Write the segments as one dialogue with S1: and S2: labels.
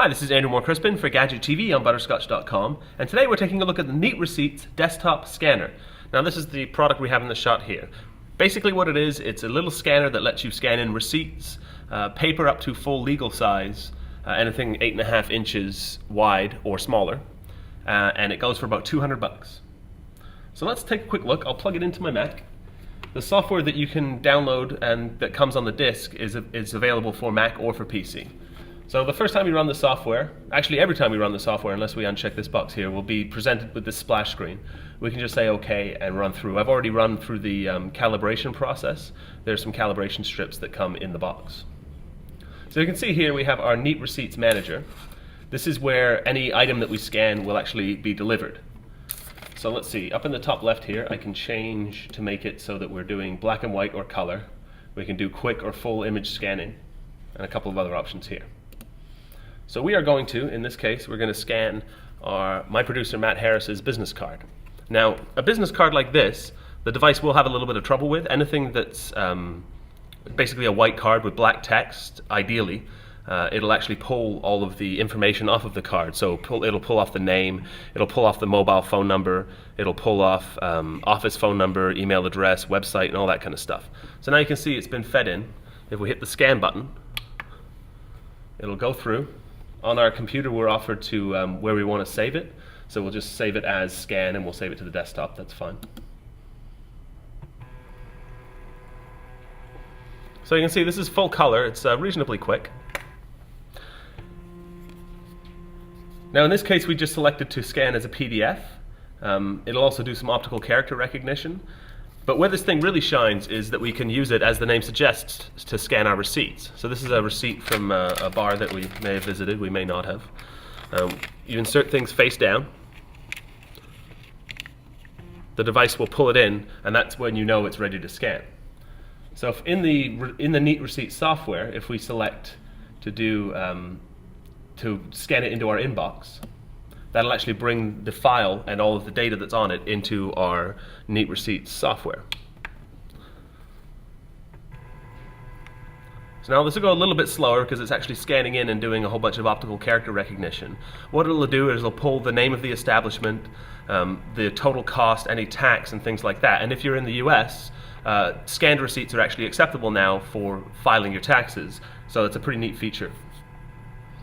S1: this is Andrew Moore-Crispin for Gadget TV on butterscotch.com, and today we're taking a look at the NeatReceipts desktop scanner. Now this is the product we have in the shot here. Basically what it is, it's a little scanner that lets you scan in receipts, paper up to full legal size, anything 8.5 inches wide or smaller, and it goes for about $200. So let's take a quick look. I'll plug it into my Mac. The software that you can download and that comes on the disk is available for Mac or for PC. So the first time you run the software, actually every time we run the software, unless we uncheck this box here, we'll be presented with this splash screen. We can just say OK and run through. I've already run through the calibration process. There's some calibration strips that come in the box. So you can see here we have our NeatReceipts manager. This is where any item that we scan will actually be delivered. So let's see, up in the top left here I can change to make it so that we're doing black and white or color. We can do quick or full image scanning and a couple of other options here. So we are going to, in this case, we're going to scan my producer Matt Harris's business card. Now, a business card like this, the device will have a little bit of trouble with. Anything that's basically a white card with black text, ideally, it'll actually pull all of the information off of the card. So it'll pull off the name, it'll pull off the mobile phone number, it'll pull off office phone number, email address, website, and all that kind of stuff. So now you can see it's been fed in. If we hit the scan button, it'll go through. On our computer we're offered to where we want to save it, so we'll just save it as scan and we'll save it to the desktop. That's fine. So you can see this is full color. It's reasonably quick. Now in this case we just selected to scan as a PDF. It'll also do some optical character recognition. But where this thing really shines is that we can use it, as the name suggests, to scan our receipts. So this is a receipt from a bar that we may have visited, we may not have. You insert things face down. The device will pull it in, and that's when you know it's ready to scan. So if in the NeatReceipts software, if we select to scan it into our inbox, that'll actually bring the file and all of the data that's on it into our NeatReceipts software. So now this will go a little bit slower because it's actually scanning in and doing a whole bunch of optical character recognition. What it'll do is it'll pull the name of the establishment, the total cost, any tax, and things like that. And if you're in the US, scanned receipts are actually acceptable now for filing your taxes. So it's a pretty neat feature.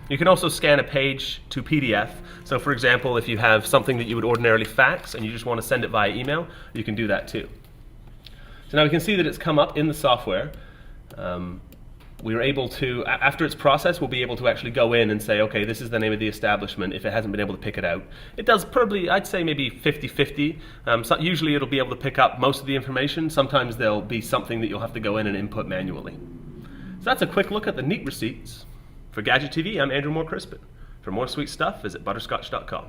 S1: You can also scan a page to PDF. So for example, if you have something that you would ordinarily fax and you just want to send it via email, you can do that too. So now we can see that it's come up in the software. We are able to, after it's processed, we'll be able to actually go in and say, okay, this is the name of the establishment if it hasn't been able to pick it out. It does probably, I'd say maybe 50-50. So usually it'll be able to pick up most of the information. Sometimes there'll be something that you'll have to go in and input manually. So that's a quick look at the NeatReceipts. For Gadget TV, I'm Andrew Moore-Crispin. For more sweet stuff, visit butterscotch.com.